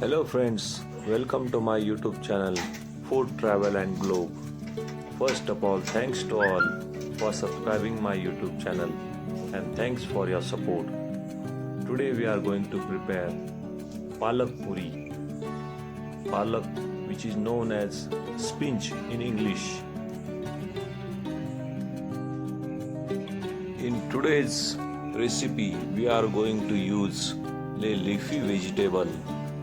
Hello friends, welcome to my YouTube channel Food Travel and Globe. First of all, thanks to all for subscribing my YouTube channel and thanks for your support. Today we are going to prepare Palak Puri. Palak, which is known as spinach in English. In today's recipe, we are going to use a leafy vegetable,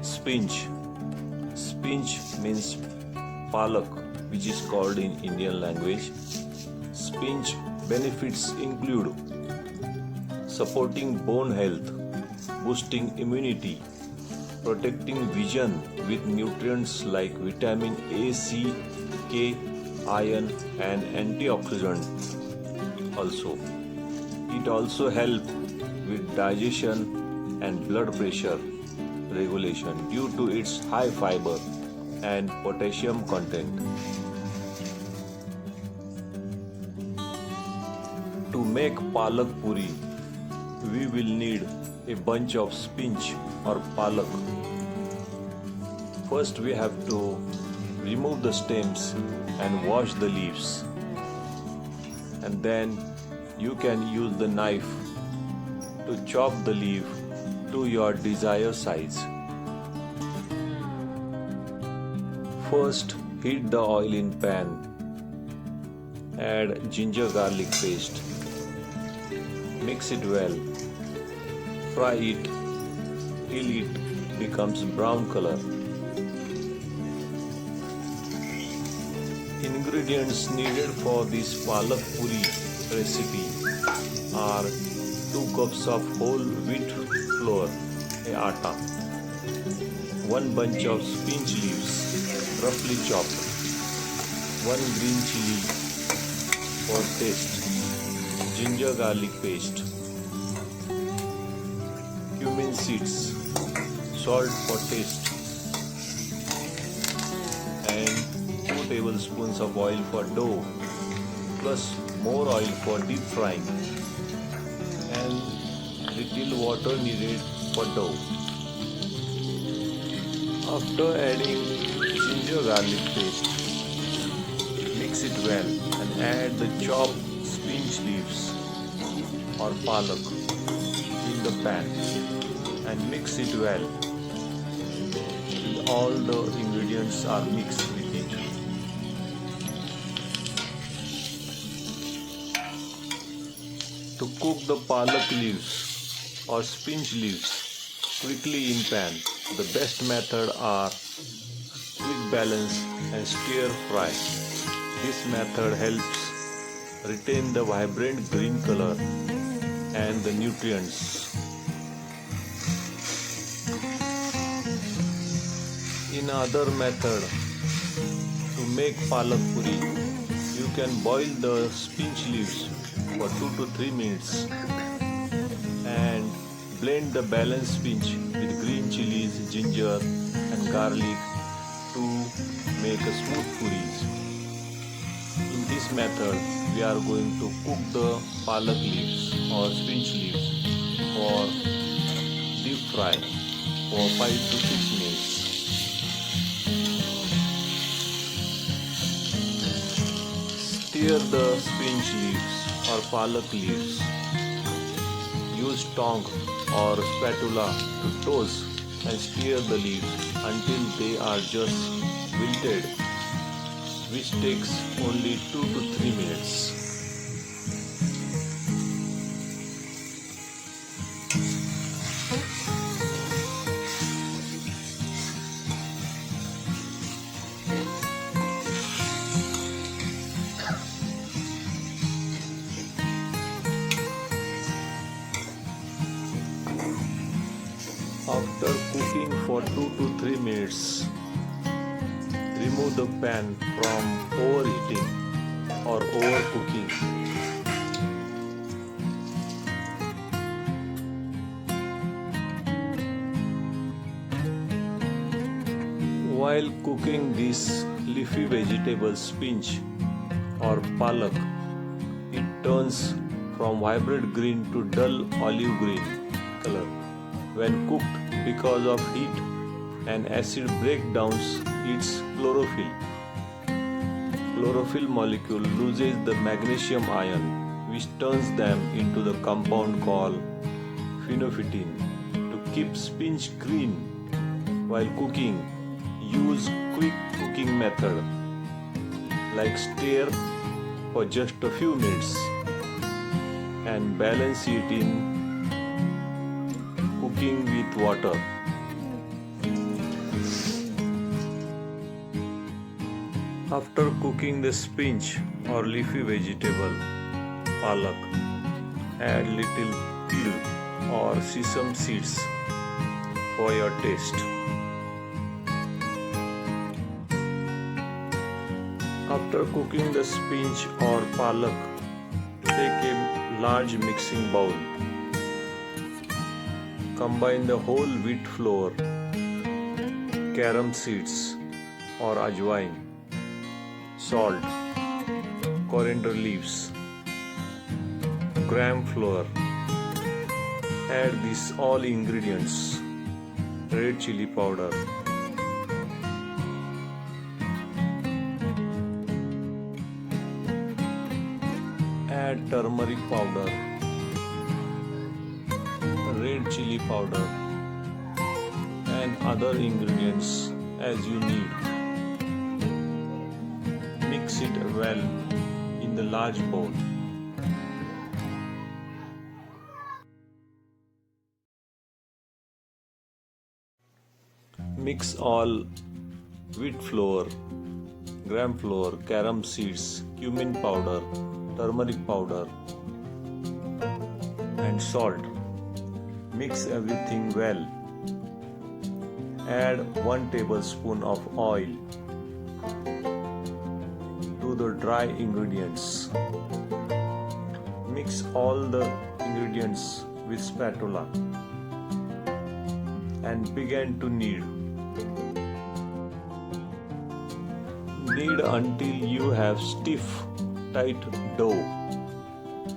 spinach. Spinach means palak, which is called in Indian language. Spinach benefits include supporting bone health, boosting immunity, protecting vision with nutrients like vitamin A, C, K, iron and antioxidant also. It also helps with digestion and blood pressure regulation due to its high fiber and potassium content. To make palak puri, we will need a bunch of spinach or palak. First we have to remove the stems and wash the leaves, and then you can use the knife to chop the leaf to your desired size. First, heat the oil in pan. Add ginger garlic paste. Mix it well. Fry it till it becomes brown color. Ingredients needed for this palak puri recipe are 2 cups of whole wheat flour, atta, 1 bunch of spinach leaves, roughly chopped, 1 green chili for taste, ginger garlic paste, cumin seeds, salt for taste, and 2 tablespoons of oil for dough, plus more oil for deep frying, and little water needed for dough. After adding ginger garlic paste, mix it well and add the chopped spinach leaves or palak in the pan and mix it well till all the ingredients are mixed with it. To cook the palak leaves or spinach leaves quickly in pan, the best method are quick balance and stir fry. This method helps retain the vibrant green color and the nutrients. In other method, to make palak puri, you can boil the spinach leaves for 2 to 3 minutes and blend the balanced spinach with green chilies, ginger and garlic to make a smooth puris. In this method, we are going to cook the palak leaves or spinach leaves for deep fry for 5 to 6 minutes. Stir the spinach leaves or palak leaves. Use tongs or spatula to toss and stir the leaves until they are just wilted, which takes only 2 to 3 minutes. After cooking for 2 to 3 minutes, remove the pan from overheating or overcooking. While cooking this leafy vegetable spinach or palak, it turns from vibrant green to dull olive green color when cooked because of heat and acid breaks down its chlorophyll. Chlorophyll molecule loses the magnesium ion, which turns them into the compound called phenolphthalein. To keep spinach green while cooking, use quick cooking method like stir for just a few minutes and balance it in cooking with water. After cooking the spinach or leafy vegetable, palak, add little peel or sesame seeds for your taste. After cooking the spinach or palak, take a large mixing bowl. Combine the whole wheat flour, carom seeds or ajwain, salt, coriander leaves, gram flour. Add these all ingredients, red chili powder, add turmeric powder, red chili powder and other ingredients as you need. Mix it well in the large bowl. Mix all wheat flour, gram flour, carom seeds, cumin powder, turmeric powder and salt. Mix everything well. Add 1 tablespoon of oil to the dry ingredients. Mix all the ingredients with spatula and begin to knead. Knead until you have stiff, tight dough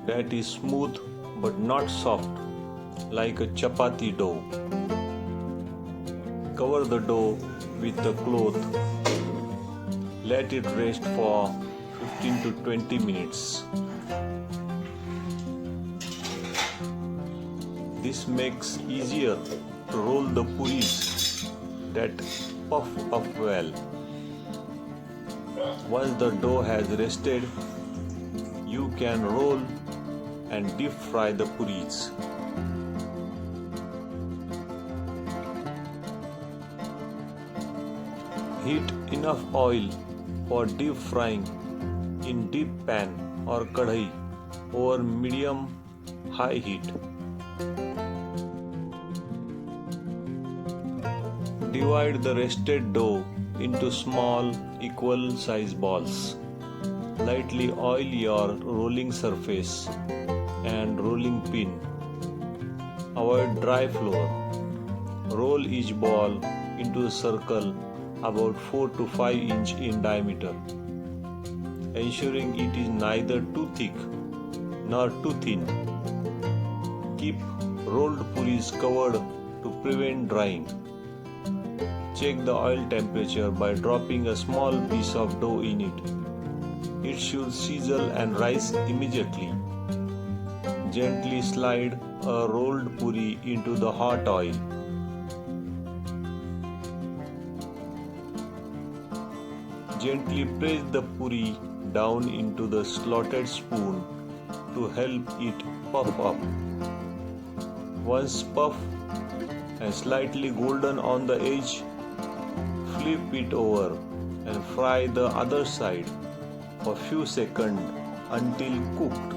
that is smooth but not soft like a chapati dough. Cover the dough with a cloth. Let it rest for 15 to 20 minutes. This makes easier to roll the puris that puff up well. Once the dough has rested, you can roll and deep fry the puris. Heat enough oil for deep frying in deep pan or kadhai over medium-high heat. Divide the rested dough into small equal size balls. Lightly oil your rolling surface and rolling pin. Avoid dry flour. Roll each ball into a circle about 4 to 5 inch in diameter, ensuring it is neither too thick nor too thin. Keep rolled puris covered to prevent drying. Check the oil temperature by dropping a small piece of dough in it. It should sizzle and rise immediately. Gently slide a rolled puri into the hot oil. Gently press the puri down into the slotted spoon to help it puff up. Once puffed and slightly golden on the edge, flip it over and fry the other side for few seconds until cooked.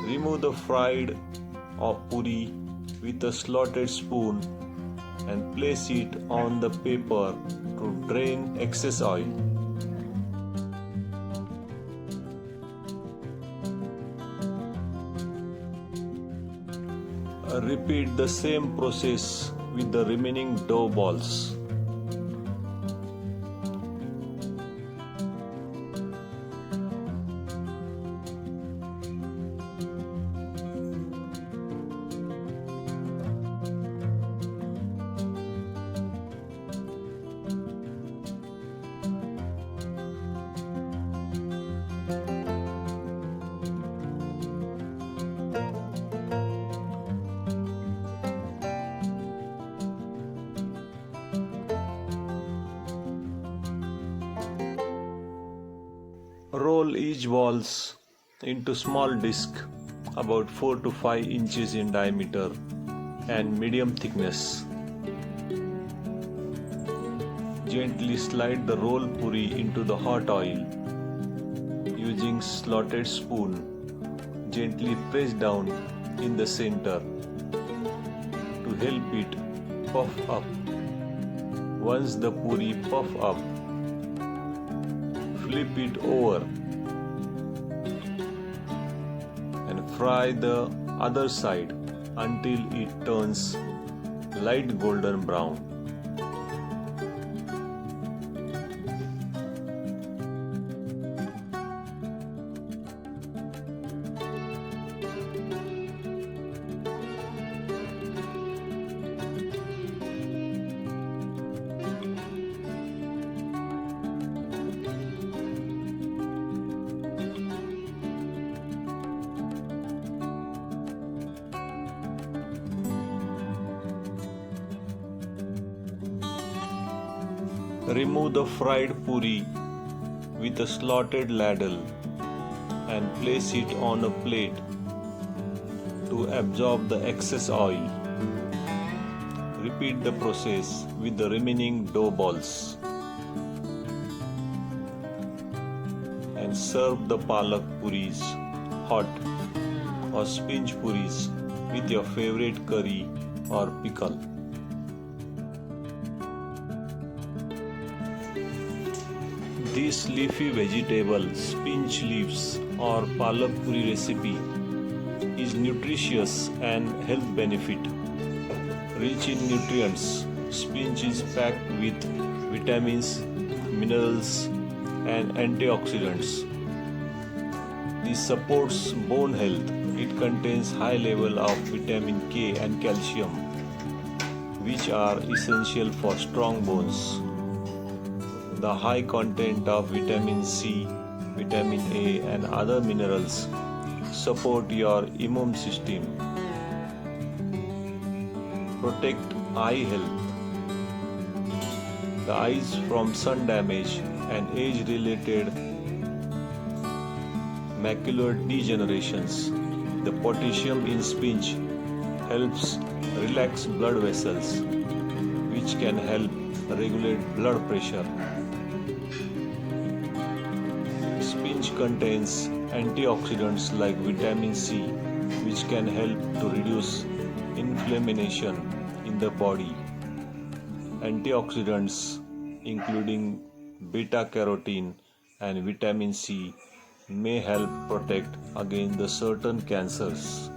Remove the fried puri with a slotted spoon and place it on the paper to drain excess oil. Repeat the same process with the remaining dough balls. Roll each balls into small disc about 4 to 5 inches in diameter and medium thickness. Gently slide the roll puri into the hot oil. Using slotted spoon, gently press down in the center to help it puff up. Once the puri puff up, flip it over and fry the other side until it turns light golden brown. Remove the fried puri with a slotted ladle and place it on a plate to absorb the excess oil. Repeat the process with the remaining dough balls and serve the palak puris hot or spinach puris with your favorite curry or pickle. This leafy vegetable, spinach leaves or palak puri recipe is nutritious and health benefit. Rich in nutrients, spinach is packed with vitamins, minerals and antioxidants. This supports bone health. It contains high level of vitamin K and calcium, which are essential for strong bones. The high content of vitamin C, vitamin A and other minerals support your immune system. Protect eye health. The eyes from sun damage and age-related macular degenerations. The potassium in spinach helps relax blood vessels, which can help regulate blood pressure. Spinach contains antioxidants like vitamin C, which can help to reduce inflammation in the body. Antioxidants including beta-carotene and vitamin C may help protect against the certain cancers.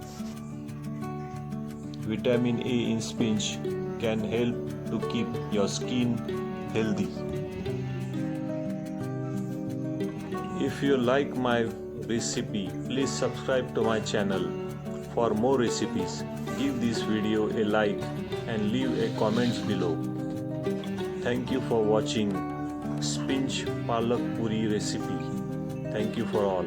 Vitamin A in spinach can help to keep your skin healthy. If you like my recipe, please subscribe to my channel for more recipes. Give this video a like and leave a comment below. Thank you for watching Spinach Palak Puri recipe. Thank you for all.